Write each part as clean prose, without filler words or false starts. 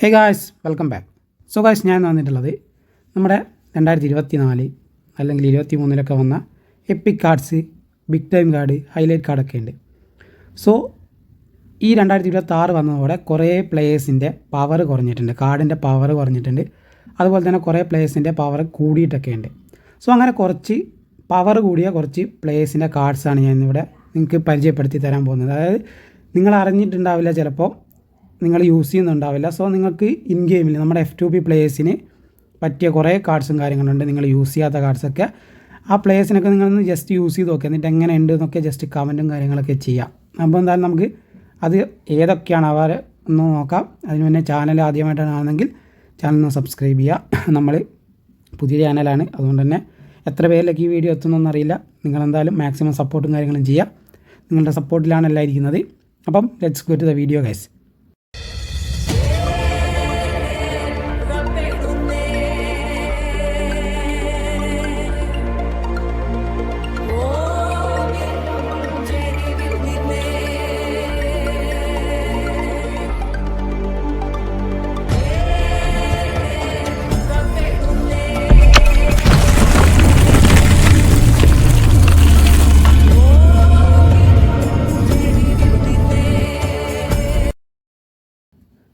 ഹേ guys welcome back. So guys, ഞാൻ വന്നിട്ടുള്ളത് നമ്മുടെ 2024 അല്ലെങ്കിൽ 2023 വന്ന epic cards, big time card, highlight കാർഡൊക്കെ ഉണ്ട്. സോ ഈ 2026 വന്നതോടെ കുറേ പ്ലേയേഴ്സിൻ്റെ പവർ കുറഞ്ഞിട്ടുണ്ട്, കാർഡിൻ്റെ പവർ കുറഞ്ഞിട്ടുണ്ട്. അതുപോലെ തന്നെ കുറേ പ്ലേയേഴ്സിൻ്റെ പവർ കൂടിയിട്ടൊക്കെ ഉണ്ട്. സോ അങ്ങനെ കുറച്ച് പവർ കൂടിയ കുറച്ച് പ്ലേയേഴ്സിൻ്റെ കാർഡ്സാണ് ഞാൻ ഇന്നിവിടെ നിങ്ങൾക്ക് പരിചയപ്പെടുത്തി തരാൻ പോകുന്നത്. അതായത് നിങ്ങൾ അറിഞ്ഞിട്ടുണ്ടാവില്ല, ചിലപ്പോൾ നിങ്ങൾ യൂസ് ചെയ്യുന്നുണ്ടാവില്ല. സോ നിങ്ങൾക്ക് ഇൻ ഗെയിമിൽ നമ്മുടെ F2P പ്ലേയേഴ്സിന് പറ്റിയ കുറേ കാർഡ്സും കാര്യങ്ങളുണ്ട്. നിങ്ങൾ യൂസ് ചെയ്യാത്ത കാർഡ്സൊക്കെ ആ പ്ലേയേഴ്സിനൊക്കെ നിങ്ങളൊന്ന് ജസ്റ്റ് യൂസ് ചെയ്ത് നോക്കുക. എന്നിട്ട് എങ്ങനെ ഉണ്ട് എന്നൊക്കെ ജസ്റ്റ് കമൻറ്റും കാര്യങ്ങളൊക്കെ ചെയ്യാം. അപ്പോൾ എന്തായാലും നമുക്ക് അത് ഏതൊക്കെയാണ് അവർ ഒന്ന് നോക്കാം. അതിന് മുന്നേ ചാനൽ ആദ്യമായിട്ടാണ് ആണെങ്കിൽ ചാനൽ ഒന്ന് സബ്സ്ക്രൈബ് ചെയ്യുക. നമ്മൾ പുതിയ ചാനലാണ്, അതുകൊണ്ട് തന്നെ എത്ര പേരിലേക്ക് ഈ വീഡിയോ എത്തുന്നൊന്നും അറിയില്ല. നിങ്ങളെന്തായാലും മാക്സിമം സപ്പോർട്ടും കാര്യങ്ങളും ചെയ്യുക. നിങ്ങളുടെ സപ്പോർട്ടിലാണ് എല്ലാം ഇരിക്കുന്നത്. അപ്പം let's go to the video guys.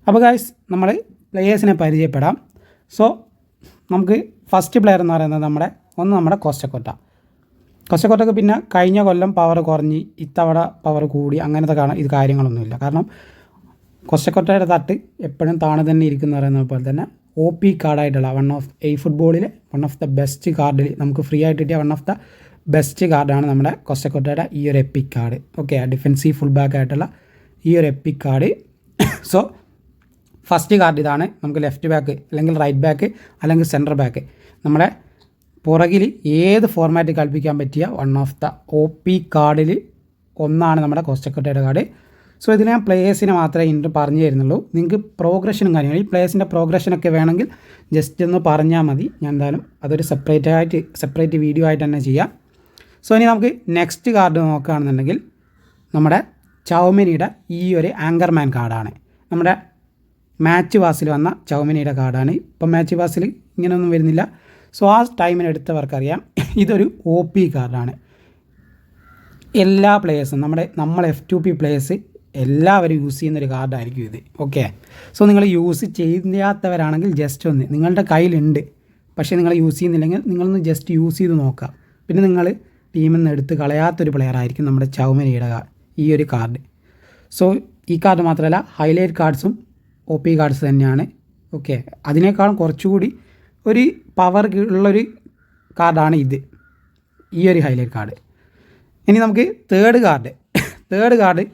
അപ്പോൾ ഗൈസ്, നമ്മൾ പ്ലേയേഴ്സിനെ പരിചയപ്പെടാം. സോ നമുക്ക് ഫസ്റ്റ് പ്ലെയർ എന്ന് പറയുന്നത് നമ്മുടെ കോസ്റ്റക്കോട്ടയ്ക്ക് പിന്നെ കഴിഞ്ഞ കൊല്ലം പവർ കുറഞ്ഞ് ഇത്തവണ പവർ കൂടി അങ്ങനത്തെ ഇത് കാര്യങ്ങളൊന്നുമില്ല. കാരണം കോസ്റ്റക്കോട്ടയുടെ തട്ട് എപ്പോഴും താണു തന്നെ ഇരിക്കുന്ന പറയുന്നത് പോലെ തന്നെ OP കാർഡായിട്ടുള്ള ഫുട്ബോളിലെ വൺ ഓഫ് ദ ബെസ്റ്റ് കാർഡിൽ നമുക്ക് ഫ്രീ ആയിട്ട് കിട്ടിയ വൺ ഓഫ് ദ ബെസ്റ്റ് കാർഡാണ് നമ്മുടെ കോസ്റ്റക്കോട്ടയുടെ ഈ ഒരു EPIC card. Okay, defensive full back ആയിട്ടുള്ള ഈ ഒരു EPIC card. So first card ഇതാണ്. നമുക്ക് ലെഫ്റ്റ് ബാക്ക് അല്ലെങ്കിൽ റൈറ്റ് ബാക്ക് അല്ലെങ്കിൽ സെൻറ്റർ ബാക്ക് നമ്മുടെ പുറകിൽ ഏത് ഫോർമാറ്റ് കളിപ്പിക്കാൻ പറ്റിയ വൺ ഓഫ് ദ OP കാർഡിൽ ഒന്നാണ് നമ്മുടെ കോസ്റ്റക്കോട്ടയുടെ കാർഡ്. സോ ഇതിൽ ഞാൻ പ്ലേയേഴ്സിനെ മാത്രമേ പറഞ്ഞു തരുന്നുള്ളൂ. നിങ്ങൾക്ക് പ്രോഗ്രഷനും കാര്യങ്ങളും ഈ പ്ലേയേഴ്സിൻ്റെ പ്രോഗ്രഷനൊക്കെ വേണമെങ്കിൽ ജസ്റ്റ് ഒന്ന് പറഞ്ഞാൽ മതി. ഞാൻ എന്തായാലും അതൊരു സെപ്പറേറ്റ് വീഡിയോ ആയിട്ട് തന്നെ ചെയ്യാം. സോ ഇനി നമുക്ക് നെക്സ്റ്റ് കാർഡ് നോക്കുകയാണെന്നുണ്ടെങ്കിൽ നമ്മുടെ ചൗമിനിയുടെ ഈ ഒരു ആങ്കർമാൻ കാർഡാണ്. നമ്മുടെ മാച്ച് പാസിൽ വന്ന ചൗമിനിയുടെ കാർഡാണ്. ഇപ്പം മാച്ച് പാസിൽ ഇങ്ങനെയൊന്നും വരുന്നില്ല. സോ ആ ടൈമിന് എടുത്തവർക്കറിയാം ഇതൊരു OP കാർഡാണ്. എല്ലാ പ്ലേയേഴ്സും നമ്മൾ F2P പ്ലേയേഴ്സ് എല്ലാവരും യൂസ് ചെയ്യുന്നൊരു കാർഡായിരിക്കും ഇത്. ഓക്കെ, സോ നിങ്ങൾ യൂസ് ചെയ്യാത്തവരാണെങ്കിൽ ജസ്റ്റ് ഒന്ന് നിങ്ങളുടെ കയ്യിലുണ്ട്, പക്ഷേ നിങ്ങൾ യൂസ് ചെയ്യുന്നില്ലെങ്കിൽ നിങ്ങളൊന്ന് ജസ്റ്റ് യൂസ് ചെയ്ത് നോക്കുക. പിന്നെ നിങ്ങൾ ടീമിൽ നിന്ന് എടുത്ത് കളയാത്തൊരു പ്ലെയർ ആയിരിക്കും നമ്മുടെ ചൗമിനിയുടെ ഈ ഒരു കാർഡ്. സോ ഈ കാർഡ് മാത്രമല്ല, ഹൈലൈറ്റ് കാർഡ്സും OP കാർഡ്സ് തന്നെയാണ്. ഓക്കെ, അതിനേക്കാളും കുറച്ചുകൂടി ഒരു പവർ ഉള്ളൊരു കാർഡാണ് ഇത്, ഈ ഒരു ഹൈലൈറ്റ് കാർഡ്. ഇനി നമുക്ക് തേർഡ് കാർഡ്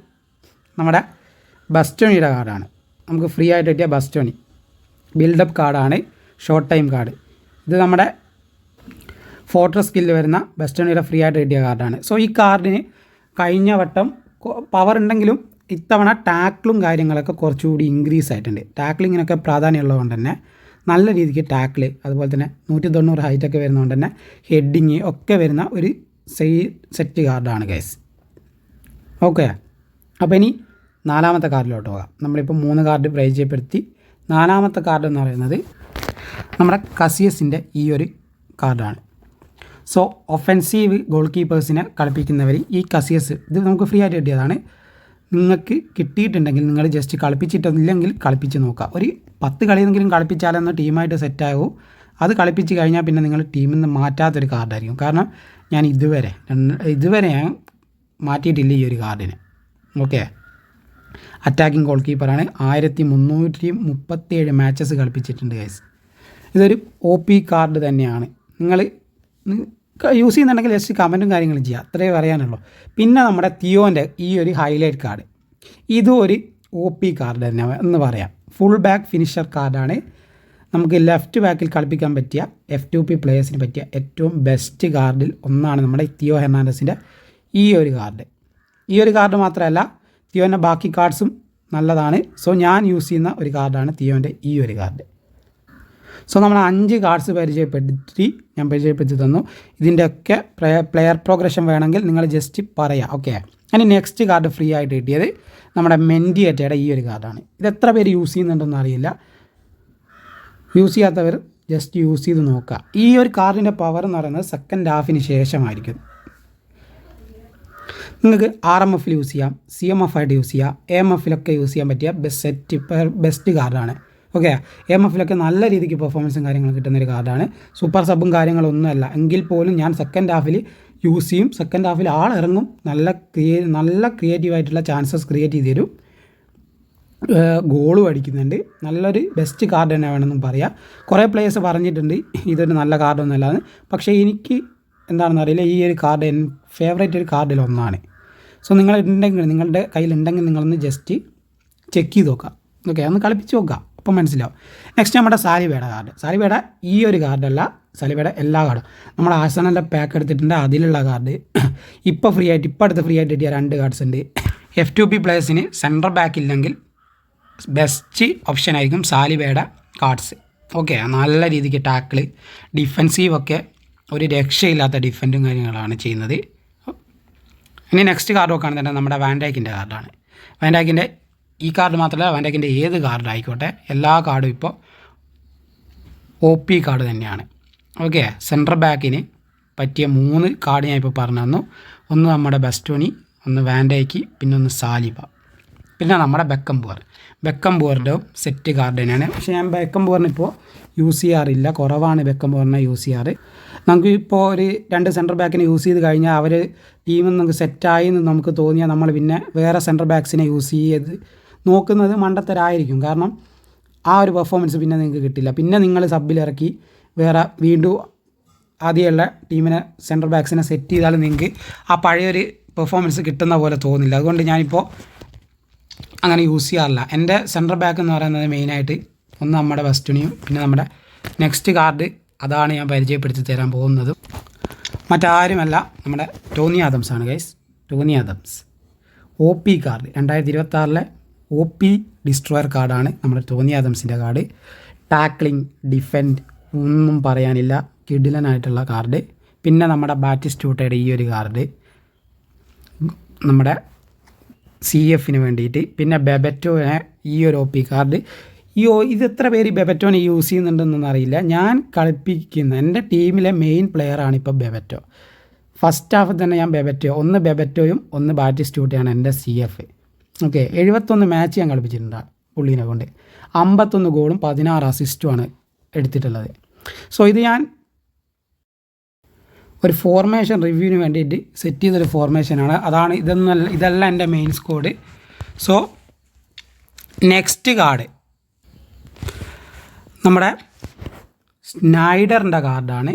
നമ്മുടെ ബസ്റ്റോണിയുടെ കാർഡാണ്. നമുക്ക് ഫ്രീ ആയിട്ട് കിട്ടിയ ബസ്റ്റോണി ബിൽഡപ്പ് കാർഡാണ്, ഷോർട്ട് ടൈം കാർഡ്. ഇത് നമ്മുടെ ഫോർട്രസ് സ്കില്ല് വരുന്ന ബസ്റ്റോണിയുടെ ഫ്രീ ആയിട്ട് കിട്ടിയ കാർഡാണ്. സോ ഈ കാർഡിന് കഴിഞ്ഞ വട്ടം പവർ ഉണ്ടെങ്കിലും ഇത്തവണ ടാക്കിളും കാര്യങ്ങളൊക്കെ കുറച്ചുകൂടി ഇൻക്രീസ് ആയിട്ടുണ്ട്. ടാക്കിളിങ്ങിനൊക്കെ പ്രാധാന്യമുള്ളതുകൊണ്ട് തന്നെ നല്ല രീതിക്ക് ടാക്കിൾ, അതുപോലെ തന്നെ 190 ഹൈറ്റൊക്കെ വരുന്നതുകൊണ്ട് തന്നെ ഹെഡിങ് ഒക്കെ വരുന്ന ഒരു സെറ്റ് കാർഡാണ് ഗൈസ്. ഓക്കെ, അപ്പോൾ ഇനി നാലാമത്തെ കാർഡിലോട്ട് പോകാം. നമ്മളിപ്പോൾ 3 കാർഡ് പരിചയപ്പെടുത്തി. നാലാമത്തെ കാർഡ് എന്ന് പറയുന്നത് നമ്മുടെ കസിയസിൻ്റെ ഈ ഒരു കാർഡാണ്. സോ ഒഫെൻസീവ് ഗോൾ കീപ്പേഴ്സിനെ കളിപ്പിക്കുന്നവർ ഈ കസിയസ് ഇത് നമുക്ക് ഫ്രീ ആയിട്ട് കിട്ടിയതാണ്. നിങ്ങൾക്ക് കിട്ടിയിട്ടുണ്ടെങ്കിൽ നിങ്ങൾ ജസ്റ്റ് കളിപ്പിച്ചിട്ടില്ലെങ്കിൽ കളിപ്പിച്ച് നോക്കുക. ഒരു 10 കളിയെങ്കിലും കളിപ്പിച്ചാലൊന്ന് ടീമായിട്ട് സെറ്റാകും. അത് കളിപ്പിച്ച് കഴിഞ്ഞാൽ പിന്നെ നിങ്ങൾ ടീമിൽ നിന്ന് മാറ്റാത്തൊരു കാർഡായിരിക്കും. കാരണം ഞാൻ ഇതുവരെ ഞാൻ മാറ്റിയിട്ടില്ല ഈ ഒരു കാർഡിന്. ഓക്കെ, അറ്റാക്കിംഗ് ഗോൾ കീപ്പറാണ്. 1337 മാച്ചസ് കളിപ്പിച്ചിട്ടുണ്ട് ഗൈസ്. ഇതൊരു OP കാർഡ് തന്നെയാണ്. നിങ്ങൾ യൂസ് ചെയ്യുന്നുണ്ടെങ്കിൽ ജസ്റ്റ് കമൻറ്റും കാര്യങ്ങളും ചെയ്യുക, അത്രേ പറയാനുള്ളൂ. പിന്നെ നമ്മുടെ തിയോൻ്റെ ഈ ഒരു ഹൈലൈറ്റ് കാർഡ്, ഇതും ഒരു OP കാർഡ് തന്നെ എന്ന് പറയാം. ഫുൾ ബാക്ക് ഫിനിഷർ കാർഡാണ്. നമുക്ക് ലെഫ്റ്റ് ബാക്കിൽ കളിപ്പിക്കാൻ പറ്റിയ F2P പ്ലേയേഴ്സിന് പറ്റിയ ഏറ്റവും ബെസ്റ്റ് കാർഡിൽ ഒന്നാണ് നമ്മുടെ തിയോ ഹെർണാണ്ടസിൻ്റെ ഈ ഒരു കാർഡ്. ഈ ഒരു കാർഡ് മാത്രമല്ല, തിയോൻ്റെ ബാക്കി കാർഡ്സും നല്ലതാണ്. സോ ഞാൻ യൂസ് ചെയ്യുന്ന ഒരു കാർഡാണ് തിയോൻ്റെ ഈ ഒരു കാർഡ്. സോ നമ്മൾ 5 കാർഡ്സ് പരിചയപ്പെടുത്തി തന്നു. ഇതിൻ്റെയൊക്കെ പ്ലെയർ പ്രോഗ്രഷൻ വേണമെങ്കിൽ നിങ്ങൾ ജസ്റ്റ് പറയാം. ഓക്കെ, ഇനി നെക്സ്റ്റ് കാർഡ് ഫ്രീ ആയിട്ട് കിട്ടിയത് നമ്മുടെ മെൻഡിയേറ്റയുടെ ഈ ഒരു കാർഡാണ്. ഇത് എത്ര പേര് യൂസ് ചെയ്യുന്നുണ്ടെന്ന് അറിയില്ല, യൂസ് ചെയ്യാത്തവർ ജസ്റ്റ് യൂസ് ചെയ്ത് നോക്കുക. ഈ ഒരു കാർഡിൻ്റെ പവർ എന്ന് പറയുന്നത് സെക്കൻഡ് ഹാഫിന് ശേഷമായിരിക്കും. നിങ്ങൾക്ക് RMF യൂസ് ചെയ്യാം, CMF ആയിട്ട് യൂസ് ചെയ്യാം, AMFലൊക്കെ യൂസ് ചെയ്യാൻ പറ്റിയ ബെസ്റ്റ് കാർഡാണ്. ഓക്കെ, AMFലൊക്കെ നല്ല രീതിക്ക് പെർഫോമൻസും കാര്യങ്ങളും കിട്ടുന്നൊരു കാർഡാണ്. സൂപ്പർ സബും കാര്യങ്ങളൊന്നുമല്ല എങ്കിൽ പോലും ഞാൻ സെക്കൻഡ് ഹാഫിൽ യൂസ് ചെയ്യും. സെക്കൻഡ് ഹാഫിൽ ആളിറങ്ങും, നല്ല ക്രിയേറ്റീവായിട്ടുള്ള ചാൻസസ് ക്രിയേറ്റ് ചെയ്ത് തരും, ഗോളും അടിക്കുന്നുണ്ട്. നല്ലൊരു ബെസ്റ്റ് കാർഡ് തന്നെ വേണമെന്നും പറയാം. കുറേ പ്ലേയേഴ്സ് പറഞ്ഞിട്ടുണ്ട് ഇതൊരു നല്ല കാർഡൊന്നുമല്ലാന്ന്. പക്ഷേ എനിക്ക് എന്താണെന്ന് അറിയില്ല, ഈ ഒരു കാർഡ് ഫേവറേറ്റ് ഒരു കാർഡിൽ ഒന്നാണ്. സോ നിങ്ങളുടെ കയ്യിലുണ്ടെങ്കിൽ നിങ്ങളൊന്ന് ജസ്റ്റ് ചെക്ക് ചെയ്ത് നോക്കാം. ഓക്കെ, ഒന്ന് കളിപ്പിച്ച് നോക്കാം, അപ്പം മനസ്സിലാവും. നെക്സ്റ്റ് നമ്മുടെ സാലിബയുടെ കാർഡ്. സാലിബയുടെ ഈ ഒരു കാർഡല്ല, സാലിബയുടെ എല്ലാ കാർഡും നമ്മുടെ ആഴ്സണലിൻ്റെ പാക്ക് എടുത്തിട്ടുണ്ട്. അതിലുള്ള കാർഡ് ഇപ്പോൾ അടുത്ത് ഫ്രീ ആയിട്ട് കിട്ടിയ 2 കാർഡ്സ് ഉണ്ട്. F2P പ്ലേയേഴ്സിന് സെൻട്രൽ ബാക്ക് ഇല്ലെങ്കിൽ ബെസ്റ്റ് ഓപ്ഷൻ ആയിരിക്കും സാലിബയുടെ കാർഡ്സ്. ഓക്കെ, നല്ല രീതിക്ക് ടാക്കിൾ, ഡിഫെൻസീവൊക്കെ ഒരു രക്ഷയില്ലാത്ത ഡിഫൻറ്റും കാര്യങ്ങളാണ് ചെയ്യുന്നത്. ഇനി നെക്സ്റ്റ് കാർഡ് നോക്കുകയാണെന്നുണ്ടെങ്കിൽ നമ്മുടെ വാൻഡൈക്കിൻ്റെ കാർഡാണ്. വാൻഡൈക്കിൻ്റെ ഈ കാർഡ് മാത്രമല്ല, വാൻഡൈക്കിൻ്റെ ഏത് കാർഡ് ആയിക്കോട്ടെ, എല്ലാ കാർഡും ഇപ്പോൾ OP കാർഡ് തന്നെയാണ്. ഓക്കെ, സെൻട്രൽ ബാക്കിന് പറ്റിയ 3 കാർഡ് ഞാൻ ഇപ്പോൾ പറഞ്ഞു തന്നു. ഒന്ന് നമ്മുടെ ബസ്റ്റോണി, ഒന്ന് വാൻഡൈക്ക്, പിന്നെ ഒന്ന് സാലിബ, പിന്നെ നമ്മുടെ ബെക്കംബോറിൻ്റെ സെറ്റ് കാർഡ് തന്നെയാണ്. പക്ഷേ ഞാൻ ബെക്കംബോറിന് ഇപ്പോൾ യൂസ് ചെയ്യാറില്ല, കുറവാണ് ബെക്കംബോറിനെ യൂസ് ചെയ്യാറ്. നമുക്ക് ഇപ്പോൾ ഒരു 2 സെൻട്രൽ ബാക്കിനെ യൂസ് ചെയ്ത് കഴിഞ്ഞാൽ അവർ ടീമിൽ നമുക്ക് സെറ്റായി എന്ന് നമുക്ക് തോന്നിയാൽ നമ്മൾ പിന്നെ വേറെ സെൻട്രൽ ബാക്സിനെ യൂസ് ചെയ്ത് നോക്കുന്നത് മണ്ടത്തരായിരിക്കും. കാരണം ആ ഒരു പെർഫോമൻസ് പിന്നെ നിങ്ങൾക്ക് കിട്ടില്ല. പിന്നെ നിങ്ങൾ സബിലിറക്കി വേറെ വീണ്ടും ആദ്യമുള്ള ടീമിനെ സെൻട്രൽ ബാക്സിനെ സെറ്റ് ചെയ്താൽ നിങ്ങൾക്ക് ആ പഴയൊരു പെർഫോമൻസ് കിട്ടുന്ന പോലെ തോന്നില്ല. അതുകൊണ്ട് ഞാനിപ്പോൾ അങ്ങനെ യൂസ് ചെയ്യാറില്ല. എൻ്റെ സെൻട്രൽ ബാക്ക് എന്ന് പറയുന്നത് മെയിനായിട്ട് ഒന്ന് നമ്മുടെ ബസ്റ്റോണിയും പിന്നെ നമ്മുടെ നെക്സ്റ്റ് കാർഡ്, അതാണ് ഞാൻ പരിചയപ്പെടുത്തി തരാൻ പോകുന്നത്. മറ്റാരുമല്ല, നമ്മുടെ ടോണി ആദംസ് ആണ് guys. Tony Adams OP card, 2026 OP destroyer കാർഡാണ് നമ്മുടെ ടോണി ആദംസിൻ്റെ കാർഡ്. ടാക്ലിംഗ്, ഡിഫെൻഡ് ഒന്നും പറയാനില്ല, കിടിലനായിട്ടുള്ള കാർഡ്. പിന്നെ നമ്മുടെ ബാറ്റിസ്റ്റൂട്ടയുടെ ഈ ഒരു കാർഡ് നമ്മുടെ CFന് വേണ്ടിയിട്ട്. പിന്നെ ബെബറ്റോനെ ഈ ഒരു OP കാർഡ്. ഇത് എത്ര പേര് ബെബറ്റോനെ യൂസ് ചെയ്യുന്നുണ്ടെന്നൊന്നും അറിയില്ല. ഞാൻ കളിപ്പിക്കുന്ന എൻ്റെ ടീമിലെ മെയിൻ പ്ലെയറാണ് ഇപ്പോൾ ബെബറ്റോ. ഫസ്റ്റ് ഹാഫ് തന്നെ ഞാൻ ഒന്ന് ബെബറ്റോയും ഒന്ന് ബാറ്റിസ്റ്റൂട്ടയാണ് എൻ്റെ CF. ഓക്കെ, 71 മാച്ച് ഞാൻ കളിപ്പിച്ചിട്ടുണ്ട് പുള്ളീനെ കൊണ്ട്. 51 ഗോളും 16 അസിസ്റ്റുമാണ് എടുത്തിട്ടുള്ളത്. സോ ഇത് ഞാൻ ഒരു ഫോർമേഷൻ റിവ്യൂവിന് വേണ്ടിയിട്ട് സെറ്റ് ചെയ്തൊരു ഫോർമേഷനാണ്. ഇതല്ല എൻ്റെ main squad. So next card നമ്മുടെ സ്നൈഡറിൻ്റെ കാർഡാണ്.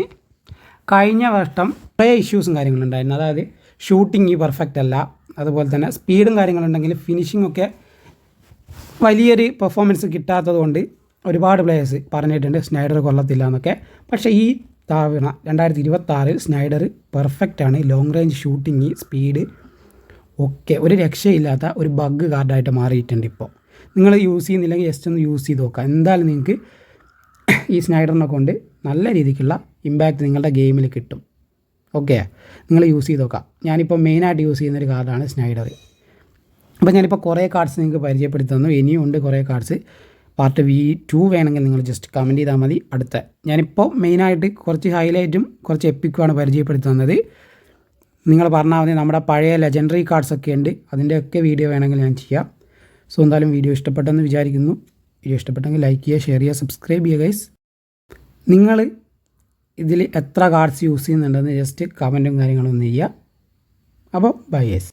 കഴിഞ്ഞ വർഷം കുറേ ഇഷ്യൂസും കാര്യങ്ങളുണ്ടായിരുന്നു. അതായത് ഷൂട്ടിങ് പെർഫെക്റ്റ് അല്ല, അതുപോലെ തന്നെ സ്പീഡും കാര്യങ്ങളുണ്ടെങ്കിൽ ഫിനിഷിംഗ് ഒക്കെ വലിയൊരു പെർഫോമൻസ് കിട്ടാത്തത് കൊണ്ട് ഒരുപാട് പ്ലേയേഴ്സ് പറഞ്ഞിട്ടുണ്ട് സ്നൈഡർ കൊള്ളത്തില്ല എന്നൊക്കെ. പക്ഷേ ഈ തവണ 2026 സ്നൈഡർ പെർഫെക്റ്റാണ്. ലോങ് റേഞ്ച് ഷൂട്ടിങ്, സ്പീഡ് ഒക്കെ ഒരു രക്ഷയില്ലാത്ത ഒരു ബഗ് കാർഡായിട്ട് മാറിയിട്ടുണ്ട്. ഇപ്പോൾ നിങ്ങൾ യൂസ് ചെയ്യുന്നില്ലെങ്കിൽ ജസ്റ്റ് ഒന്ന് യൂസ് ചെയ്ത് നോക്കുക. എന്തായാലും നിങ്ങൾക്ക് ഈ സ്നൈഡറിനെ കൊണ്ട് നല്ല രീതിക്കുള്ള ഇമ്പാക്റ്റ് നിങ്ങളുടെ ഗെയിമിൽ കിട്ടും. ഓക്കെ, നിങ്ങൾ യൂസ് ചെയ്ത് നോക്കാം. ഞാനിപ്പോൾ മെയിനായിട്ട് യൂസ് ചെയ്യുന്നൊരു കാർഡാണ് സ്നൈഡർ. അപ്പോൾ ഞാനിപ്പോൾ കുറേ കാർഡ്സ് നിങ്ങൾക്ക് പരിചയപ്പെടുത്തി തന്നു. ഇനിയും ഉണ്ട് കുറേ കാർഡ്സ്. പാർട്ട് V2 വേണമെങ്കിൽ നിങ്ങൾ ജസ്റ്റ് കമൻറ്റ് ചെയ്താൽ മതി. അടുത്ത ഞാനിപ്പോൾ മെയിനായിട്ട് കുറച്ച് ഹൈലൈറ്റും കുറച്ച് എപ്പിക്കുമാണ് പരിചയപ്പെടുത്തി തന്നത്. നിങ്ങൾ പറഞ്ഞാൽ മതി. നമ്മുടെ പഴയ ലെജൻഡറി കാർഡ്സൊക്കെ ഉണ്ട്, അതിൻ്റെയൊക്കെ വീഡിയോ വേണമെങ്കിൽ ഞാൻ ചെയ്യാം. സോ എന്തായാലും വീഡിയോ ഇഷ്ടപ്പെട്ടെന്ന് വിചാരിക്കുന്നു. വീഡിയോ ഇഷ്ടപ്പെട്ടെങ്കിൽ ലൈക്ക് ചെയ്യുക, ഷെയർ ചെയ്യുക, സബ്സ്ക്രൈബ് ചെയ്യുക ഗൈസ്. നിങ്ങൾ ഇതിൽ എത്ര കാർഡ്സ് യൂസ് ചെയ്യുന്നുണ്ടെന്ന് ജസ്റ്റ് കമൻറ്റും കാര്യങ്ങളൊന്നും ചെയ്യുക. അപ്പോൾ ബൈ ഗൈസ്.